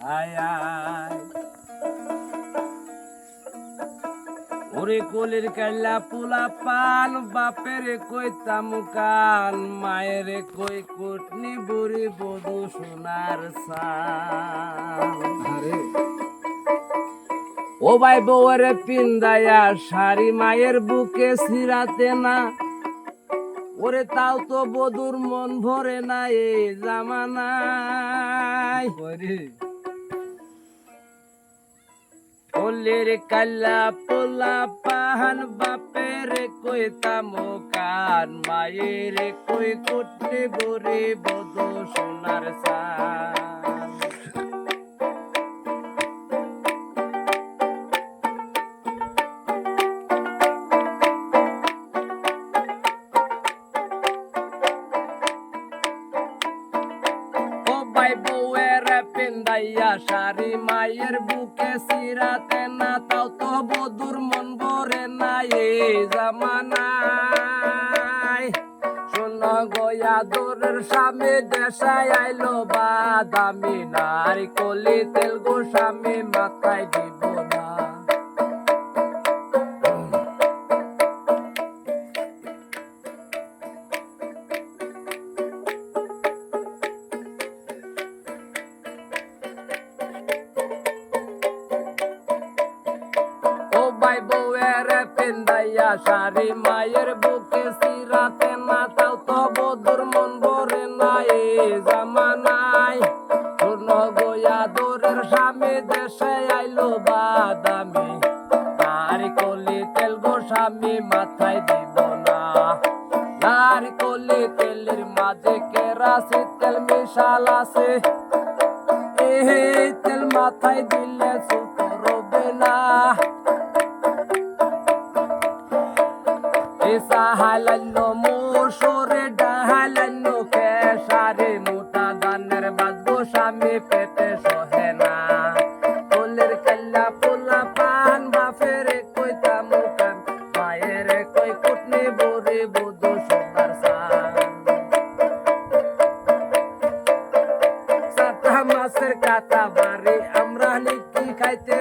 আয় আয় ওরে কোলের কাল্লা পোলা পান বাপের কইতাম কান মায়ের কই কুটনি বুড়ি বধু সোনার সান ও ভাই বউয়ের পিন্দায়া শাড়ি মায়ের বুকে ছিড়াতে না ওরে তাও তো বধুর মন ভরে না এই জামানায় কোলের কাল্লা পোলা পাহান বাপের কইতাম কান মায়ের কই কুটনি বুড়ি বধু সোনার সান পিন্দাইয়া শাড়ি মায়ের বুকে ছিড়াতে না তাও তো বধুর মন ভরে না এই জামানায় শোন গয়া দোরের স্বামী দেশায় আইলো বাদামি নারী কলি তেল গো স্বামী মাথায় দিব না ভাই বউয়ের পিন্দাইয়া শাড়ি মায়ের বুকে ছিড়াতে না তাও তো বধুর মন ভরে না এই জামানায় পূর্ণ গোয়া দোরের স্বামী দেশে আইলো বাদামি আর কলি তেল গো স্বামী মাথায় দিব না আর কলি তেলের মাঝে কেরাসি তেল মিশাল আছে এই তেল মাথায় দিলে সুখ রবে না সাহালানো মোশরে ডাহালানো কেশারে মোটা দানের বাজবো স্বামী পেটে সহে না কোলের কাল্লা পোলা পান বাপের কইতাম কান মায়ের কই কুটনি বুড়ি বধু সোনার সান সাতা মাসের কাটা বাড়ি আমরা লিখি খাইতে